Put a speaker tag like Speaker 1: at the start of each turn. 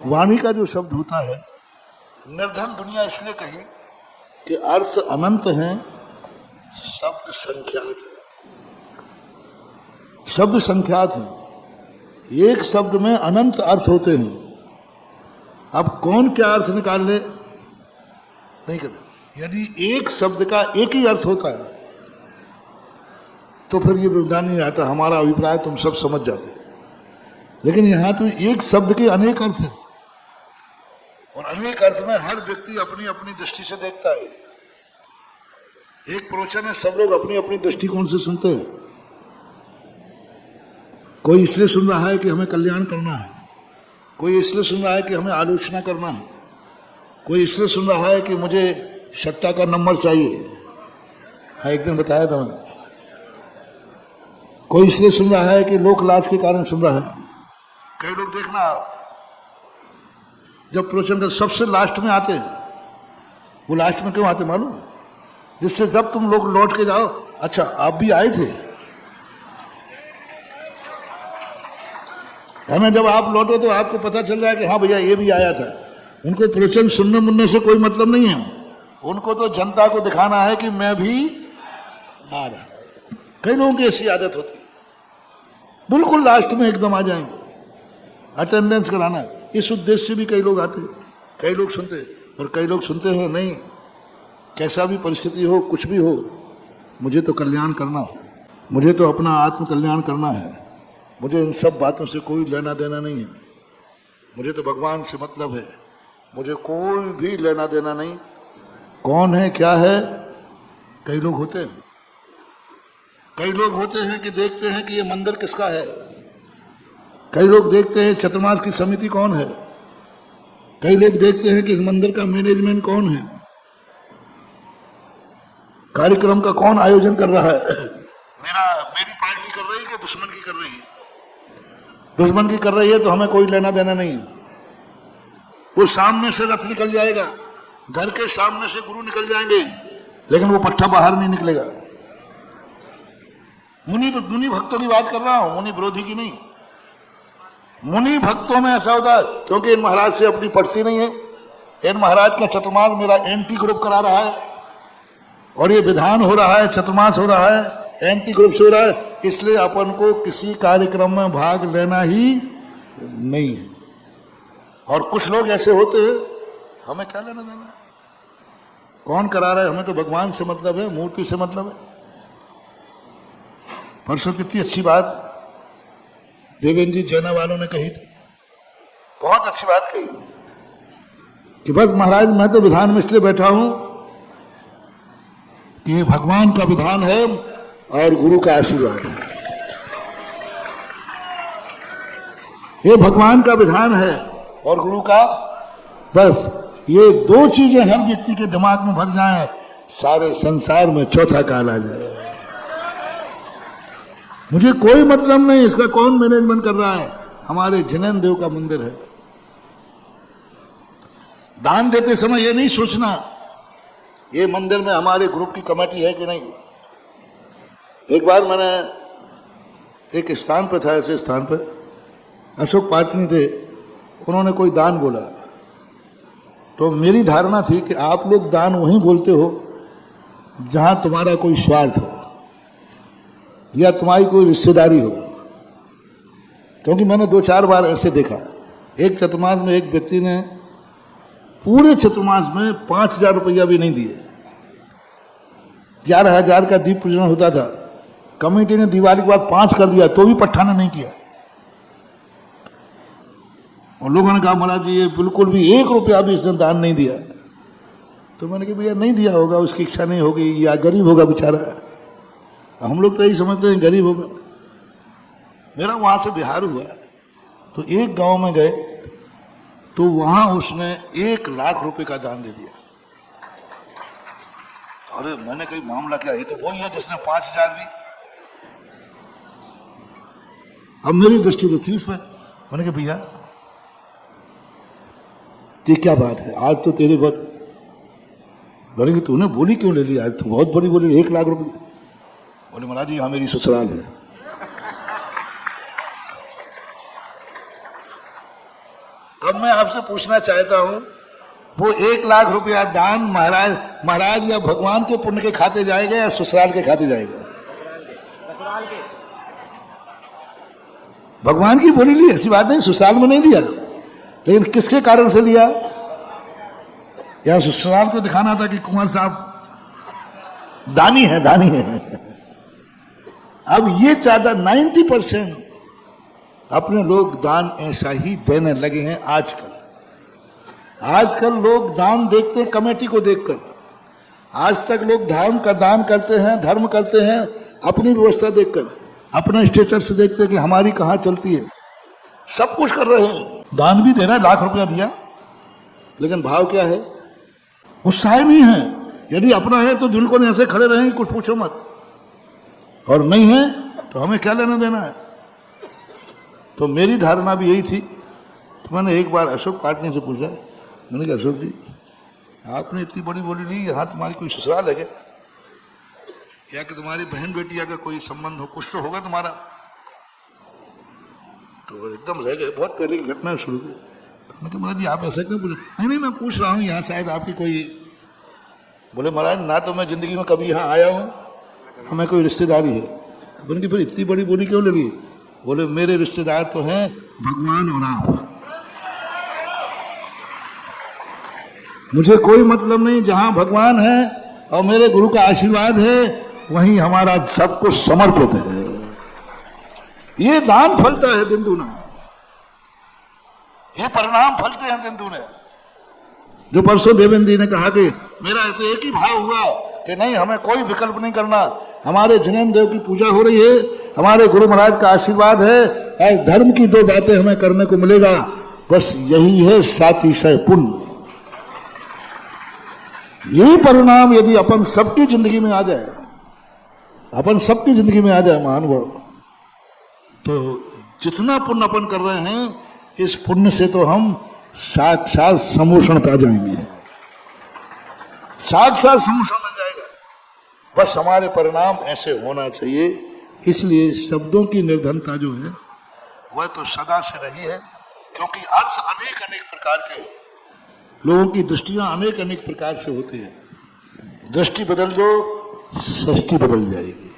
Speaker 1: वाणी का जो शब्द होता है, निर्धन दुनिया इसलिए कही कि अर्थ अनंत हैं, शब्द संख्यात है। शब्द संख्यात हैं, एक शब्द में अनंत अर्थ होते हैं। अब कौन क्या अर्थ निकाल ले नहीं कहते। यदि एक शब्द का एक ही अर्थ होता है तो फिर ये विज्ञान नहीं आता, हमारा अभिप्राय तुम सब समझ जाते। लेकिन यहाँ तो एक शब्द के अनेक अर्थ हैं और अनेक अर्थ में हर व्यक्ति अपनी अपनी दृष्टि से देखता है। एक प्रवचन है, सब लोग अपनी अपनी दृष्टिकोण से सुनते हैं। कोई इसलिए सुन रहा है कि हमें कल्याण करना है, कोई इसलिए सुन रहा है कि हमें आलोचना करना है, कोई इसलिए सुन रहा है कि मुझे सट्टा का नंबर चाहिए। हाँ, एक दिन बताया था मैंने। कोई इसलिए सुन रहा है कि लोक लाज के कारण सुन रहा है। कई लोग देखना, जब प्रवचन का सबसे लास्ट में आते हैं, वो लास्ट में क्यों आते मालूम? जिससे जब तुम लोग लौट के जाओ, अच्छा आप भी आए थे। हमें जब आप लौटो तो आपको पता चल रहा है कि हाँ भैया ये भी आया था। उनको प्रवचन सुनने मुनने से कोई मतलब नहीं है, उनको तो जनता को दिखाना है कि मैं भी आ रहा। कई लोगों की ऐसी आदत होती है, बिल्कुल लास्ट में एकदम आ जाएंगे, अटेंडेंस कराना है। इस उद्देश्य से भी कई लोग आते, कई लोग सुनते, और कई लोग सुनते हैं नहीं, कैसा भी परिस्थिति हो, कुछ भी हो, मुझे तो कल्याण करना है, मुझे तो अपना आत्म कल्याण करना है, मुझे इन सब बातों से कोई लेना देना नहीं है, मुझे तो भगवान से मतलब है, मुझे कोई भी लेना देना नहीं। कौन है क्या है? कई लोग होते हैं, कई लोग होते हैं कि देखते हैं कि ये मंदिर किसका है, कई लोग देखते हैं चतुर्मास की समिति कौन है, कई लोग देखते हैं कि इस मंदिर का मैनेजमेंट कौन है, कार्यक्रम का कौन आयोजन कर रहा है। मेरी पार्टी कर रही है कि दुश्मन की कर रही है? दुश्मन की कर रही है तो हमें कोई लेना देना नहीं है। वो सामने से रथ निकल जाएगा, घर के सामने से गुरु निकल जाएंगे, लेकिन वो पट्टा बाहर नहीं निकलेगा। मुनि भक्तों की बात कर रहा हूं, मुनि विरोधी की नहीं। मुनि भक्तों में ऐसा होता है क्योंकि इन महाराज से अपनी पड़ती नहीं है, इन महाराज का चतुर्मास मेरा एंटी ग्रुप करा रहा है, और ये विधान हो रहा है, चतुर्मास हो रहा है, एंटी ग्रुप से हो रहा है, इसलिए अपन को किसी कार्यक्रम में भाग लेना ही नहीं है। और कुछ लोग ऐसे होते हैं, हमें क्या लेना देना, कौन करा रहा है, हमें तो भगवान से मतलब है, मूर्ति से मतलब है। परसों कितनी अच्छी बात देवेंद्र जी जैना वालों ने कही थी, बहुत अच्छी बात कही कि बस महाराज मैं तो विधान में इसलिए बैठा हूं कि ये भगवान का विधान है और गुरु का आशीर्वाद है। ये भगवान का विधान है और गुरु का, बस ये दो चीजें हर व्यक्ति के दिमाग में भर जाएं, सारे संसार में चौथा काल आ जाए। मुझे कोई मतलब नहीं इसका कौन मैनेजमेंट कर रहा है, हमारे जिनेन्द्र देव का मंदिर है। दान देते समय ये नहीं सोचना ये मंदिर में हमारे ग्रुप की कमेटी है कि नहीं। एक बार मैंने एक स्थान पे था, ऐसे स्थान पे अशोक पाटनी थे, उन्होंने कोई दान बोला, तो मेरी धारणा थी कि आप लोग दान वहीं बोलते हो जहां तुम्हारा कोई स्वार्थ हो या तुम्हारी कोई रिश्तेदारी हो, क्योंकि मैंने 2-4 बार ऐसे देखा। एक चतुर्मास में एक व्यक्ति ने पूरे चतुर्मास में 5,000 रुपया भी नहीं दिए, 11,000 का दीप पूजन होता था, कमेटी ने दिवाली के बाद 5 कर दिया तो भी पट्ठाना नहीं किया। और लोगों ने कहा महाराज जी ये बिल्कुल भी 1 रुपया भी इसने दान नहीं दिया। तो मैंने कहा भैया नहीं दिया होगा, उसकी इच्छा नहीं होगी या गरीब होगा बेचारा, हम लोग तो यही समझते हैं गरीब होगा। मेरा वहां से बिहार हुआ तो एक गांव में गए तो वहां उसने 1 लाख रुपए का दान दे दिया। अरे मैंने कही मामला क्या, ये तो वही है जिसने 5,000 दी। अब मेरी दृष्टि तो थी उसमें, मैंने कहा भैया ये क्या बात है, आज तो तेरे बहुत बड़ी, तूने बोली क्यों ले ली, आज तो बहुत बड़ी बोली 1 लाख रुपए। बोले महाराज जी यहाँ मेरी ससुराल है। अब मैं आपसे पूछना चाहता हूं, वो 1 लाख रुपया दान महाराज या भगवान के पुण्य के खाते जाएगा या ससुराल के खाते जाएगा? भगवान की बोली ली, ऐसी बात नहीं, ससुराल में नहीं दिया, लेकिन किसके कारण से लिया? या ससुराल को दिखाना था कि कुमार साहब दानी है, दानी है। अब ये चाहता 90% अपने लोग दान ऐसा ही देने लगे हैं आजकल लोग दान देखते हैं कमेटी को देखकर। आज तक लोग दान करते हैं, धर्म करते हैं अपनी व्यवस्था देखकर, अपना स्टेटस देखते हैं कि हमारी कहाँ चलती है। सब कुछ कर रहे हैं, दान भी दे रहा है, 1 लाख रुपया दिया, लेकिन भाव क्या है? उत्साह नहीं है। यदि अपना है तो दिल को ऐसे खड़े रहेंगे, कुछ पूछो मत, और नहीं है तो हमें क्या लेना देना है। तो मेरी धारणा भी यही थी। तो मैंने एक बार अशोक पाटनी से पूछा, मैंने कहा अशोक जी, आपने इतनी बड़ी बोली ली, यहाँ तुम्हारी कोई ससुराल है क्या, या कि तुम्हारी बहन बेटिया का कोई संबंध हो, कुछ तो होगा तुम्हारा? तो एकदम रह गए, बहुत पहले की घटना शुरू की। तो मैंने कहा महाराज जी आप ऐसे क्यों पूछे? नहीं मैं पूछ रहा हूँ यहाँ शायद आपकी कोई। बोले महाराज ना तो मैं जिंदगी में कभी यहाँ आया हूँ, हमें कोई रिश्तेदारी है। बोले कि फिर इतनी बड़ी बोली क्यों ले ली? बोले मेरे रिश्तेदार तो हैं भगवान और आप, मुझे कोई मतलब नहीं, जहां भगवान है और मेरे गुरु का आशीर्वाद है वहीं हमारा सब कुछ समर्पित है। ये दान फलता है दिन दूना, ये परिणाम फलते हैं दिन दूने। जो परसों देवेंद्र जी ने कहा कि मेरा तो एक ही भाव हुआ कि नहीं, हमें कोई विकल्प नहीं करना, हमारे जिनेन्द्र देव की पूजा हो रही है, हमारे गुरु महाराज का आशीर्वाद है, और धर्म की 2 बातें हमें करने को मिलेगा, बस यही है सातिशय पुण्य। यही परिणाम यदि अपन सबकी जिंदगी में आ जाए, अपन सबकी जिंदगी में आ जाए महानुभाव, तो जितना पुण्य अपन कर रहे हैं, इस पुण्य से तो हम साक्षात समोषण पा जाएंगे, साक्षात समोषण मिल जाएगा। बस हमारे परिणाम ऐसे होना चाहिए। इसलिए शब्दों की निर्धनता जो है वह तो सदा से रही है, क्योंकि अर्थ अनेक अनेक प्रकार के, लोगों की दृष्टियां अनेक अनेक प्रकार से होती है। दृष्टि बदल दो, सृष्टि बदल जाएगी।